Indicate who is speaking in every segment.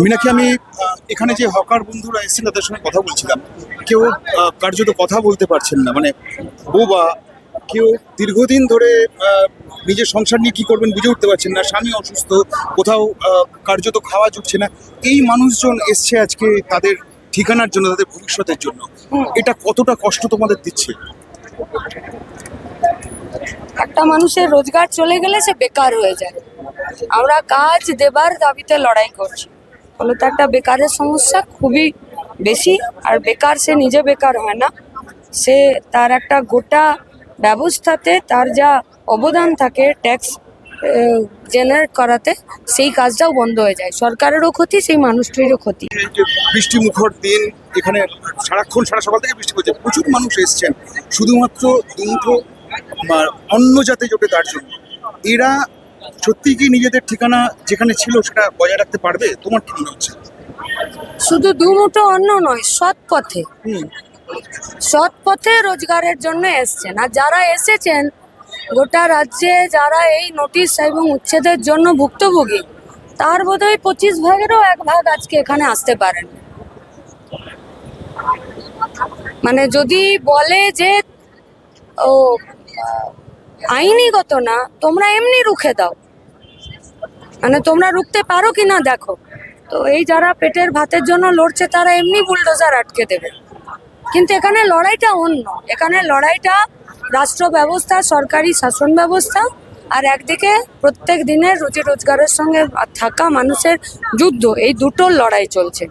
Speaker 1: মিনাকে আমি এখানে যে হকার বন্ধুরা এসেছেন তাদের সঙ্গে কথা বলছিলাম। কেউ কার্যত কথা বলতে পারছেন না, মানে বোবা। কেউ দীর্ঘদিন ধরে নিজের সংসার নিয়ে কি করবেন বুঝে উঠতে পারছেন না, স্বামী অসুস্থ, কোথাও কার্যত খাওয়া জুটছে না। এই মানুষজন এসছে আজকে তাদের ঠিকানার জন্য, তাদের ভবিষ্যতের জন্য। এটা কতটা কষ্ট তোমাদের দিচ্ছে?
Speaker 2: একটা মানুষের রোজগার চলে গেলে সে বেকার হয়ে যায়। আমরা কাজ দেবার দাবিতে লড়াই করছি, ফলে তো একটা বেকারের সমস্যা খুবই বেশি। আর বেকার সে নিজে বেকার হয় না, সে তার একটা গোটা ব্যবস্থাতে তার যা অবদান থাকে ট্যাক্স জেনারেট করাতে, সেই কাজটাও বন্ধ হয়ে যায়। সরকারেরও ক্ষতি, সেই মানুষটিরও ক্ষতি।
Speaker 1: এই যে বৃষ্টি মুখর দিন, এখানে সারাক্ষণ সারা সকাল থেকে বৃষ্টি পড়ছে, প্রচুর মানুষ এসছেন শুধুমাত্র দুমুঠো অন্ন যাতে জোটে তার জন্য। এরা সত্যি কি নিজেদের ঠিকানা যেখানে ছিল সেটা বজায় রাখতে পারবে? তোমার কি মনে হচ্ছে?
Speaker 2: শুধু দুমুঠো অন্ন নয়, সৎ পথে সৎ পথে রোজগারের জন্য এসছেন। আর যারা এসেছেন গোটা রাজ্যে, যারা এই নোটিশ এবং উচ্ছেদের জন্য ভুক্তভোগী, তার বোধহয় 25 ভাগেরও 1 ভাগ আজকে এখানে আসতে পারেন। মানে যদি বলে যে ও আইনিগত না, তোমরা এমনি রুখে দাও, মানে তোমরা রুখতে পারো কিনা দেখো। তো এই যারা পেটের ভাতের জন্য লড়ছে তারা এমনি বুলডোজার আটকে দেবে। কিন্তু এখানে লড়াইটা অন্য। এখানে লড়াইটা রাষ্ট্র ব্যবস্থা, সরকারি শাসন ব্যবস্থা, আর একদিকে প্রত্যেক দিনের রুজি রোজগারের সঙ্গে থাকা মানুষের যুদ্ধ। এই দুটোর লড়াই চলছে।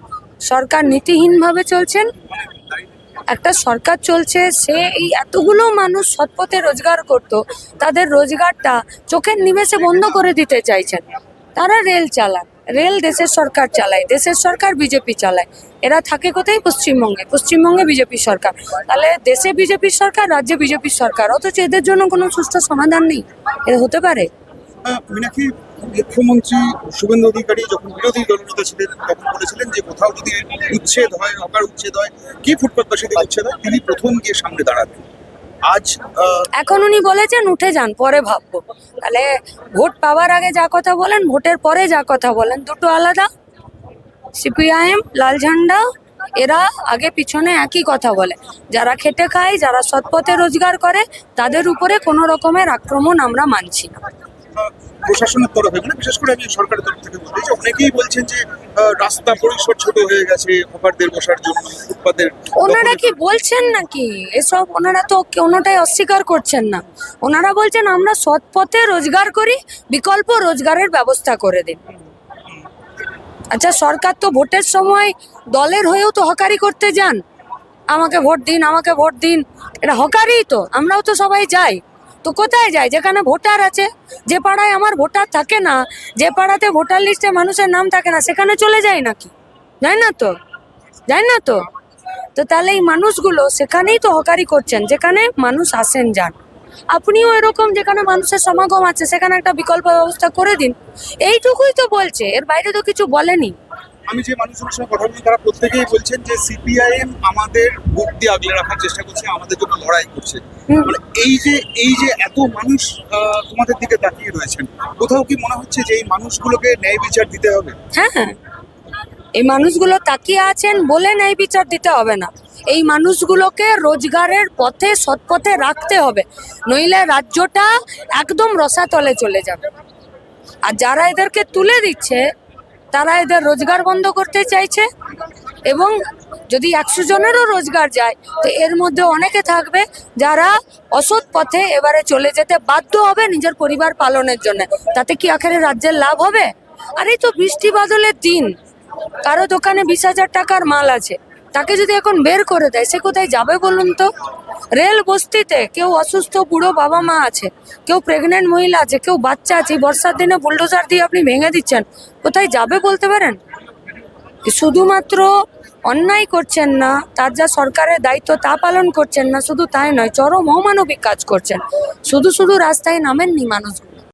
Speaker 2: সরকার নীতিহীনভাবে চলছেন। একটা সরকার চলছে, সে এই এতগুলো মানুষ সৎপথে রোজগার করত, তাদের রোজগারটা চোখের নিমেষে বন্ধ করে দিতে চাইছেন। তারা রেল চালান, রেল দেশের সরকার চালায়, দেশের সরকার বিজেপি চালায়। এরা থাকে কোথায়? পশ্চিমবঙ্গে। পশ্চিমবঙ্গে বিজেপি সরকার, তাহলে দেশে বিজেপি সরকার, রাজ্যে বিজেপি সরকার, অথচ এদের জন্য কোনো সুষ্ঠু সমাধান নেই। এ হতে পারে?
Speaker 1: মিনাক্ষী, মুখ্যমন্ত্রী শুভেন্দু অধিকারী যখন বিরোধী দলনেতা ছিলেন তখন বলেছিলেন যে কোথাও যদি উচ্ছেদ হয়, হকার উচ্ছেদ হয়, কি ফুটপাতবাসীদের উচ্ছেদ হয়, তিনি প্রথম গিয়ে সামনে দাঁড়াবেন। আজ
Speaker 2: এখন উনি বলেছেন উঠে যান, পরে ভাববো। তাহলে ভোট পাওয়ার আগে যা কথা বলেন, ভোটের পরে যা কথা বলেন, দুটো আলাদা। সিপিআইএম, লাল ঝান্ডা, এরা আগে পিছনে একই কথা বলে। যারা খেটে খায়, যারা সৎপথে রোজগার করে, তাদের উপরে কোনো রকমের আক্রমণ আমরা মানছি না।
Speaker 1: প্রশাসনের তরফে, মানে বিশেষ করে আমি সরকারের তরফ থেকে বলতে, যে অনেকেই বলছেন যে রাস্তা পরিসর ছোট হয়ে গেছে হকারদের বসার জন্য, ফুটপাতের।
Speaker 2: ওনারা কি বলছেন নাকি এসব? ওনারা তো কোনোটাই অস্বীকার করছেন না। ওনারা বলছেন আমরা সৎ পথে রোজগার করি, বিকল্প রোজগারের ব্যবস্থা করে দিন। আচ্ছা, সরকার তো ভোটের সময় দলের হয়েও তো হকারি করতে যান। আমাকে ভোট দিন, আমাকে ভোট দিন, এটা হকারি তো। আমরাও তো সবাই যাই। তো কোথায় যাই? যেখানে ভোটার আছে। যে পাড়ায় আমার ভোটার থাকে না, যে পাড়াতে ভোটার লিস্টে মানুষের নাম থাকে না, সেখানে চলে যায় নাকি? যায় না তো, যায় না তো। তো তাহলে এই মানুষগুলো সেখানেই তো হকারি করছেন, যেখানে মানুষ আসেন যান। আপনিও এরকম যেখানে মানুষের সমাগম আছে সেখানে একটা বিকল্প ব্যবস্থা করে দিন। এইটুকুই তো বলছে, এর বাইরে তো কিছু বলেনি।
Speaker 1: আমি যে মানুষগুলোর সঙ্গে কথা বলি তারা প্রত্যেকেই বলছেন যে সিপিআইএম আমাদের বুক দিয়ে আগলে রাখার চেষ্টা করছে, আমাদের জন্য লড়াই করছে। মানে এই যে এত মানুষ তোমাদের দিকে তাকিয়ে রয়েছেন, কোথাও কি মনে হচ্ছে যে এই মানুষগুলোকে ন্যায় বিচার দিতে হবে?
Speaker 2: হ্যাঁ, এই মানুষগুলো তাকিয়ে আছেন বলে ন্যায় বিচার দিতে হবে না। এই মানুষগুলোকে রোজগারের পথে, সৎ পথে রাখতে হবে, নইলে রাজ্যটা একদম রসাতলে চলে যাবে। আর যারা এদেরকে তুলে দিচ্ছে, তারা এদের রোজগার বন্ধ করতে চাইছে। এবং যদি 100 জনেরও রোজগার যায়, তো এর মধ্যে অনেকে থাকবে যারা অসৎ পথে এবারে চলে যেতে বাধ্য হবে নিজের পরিবার পালনের জন্য। তাতে কি আখেরে রাজ্যের লাভ হবে? আর এই তো বৃষ্টি বাদলের দিন, কারো দোকানে 20,000 টাকার মাল আছে, তাকে যদি এখন বের করে দেয়, সে কোথায় যাবে বলুন তো? রেল বস্তিতে কেউ অসুস্থ বুড়ো বাবা মা আছে, কেউ প্রেগনেন্ট মহিলা আছে, কেউ বাচ্চা আছে। বর্ষার দিনে বুলডোজার দিয়ে আপনি ভেঙে দিচ্ছেন, কোথায় যাবে বলতে পারেন? শুধুমাত্র অন্যায় করছেন না, তার যা সরকারের দায়িত্ব তা পালন করছেন না, শুধু তাই নয়, চরম অমানবিক কাজ করছেন। শুধু রাস্তায় নামেননি মানুষগুলো।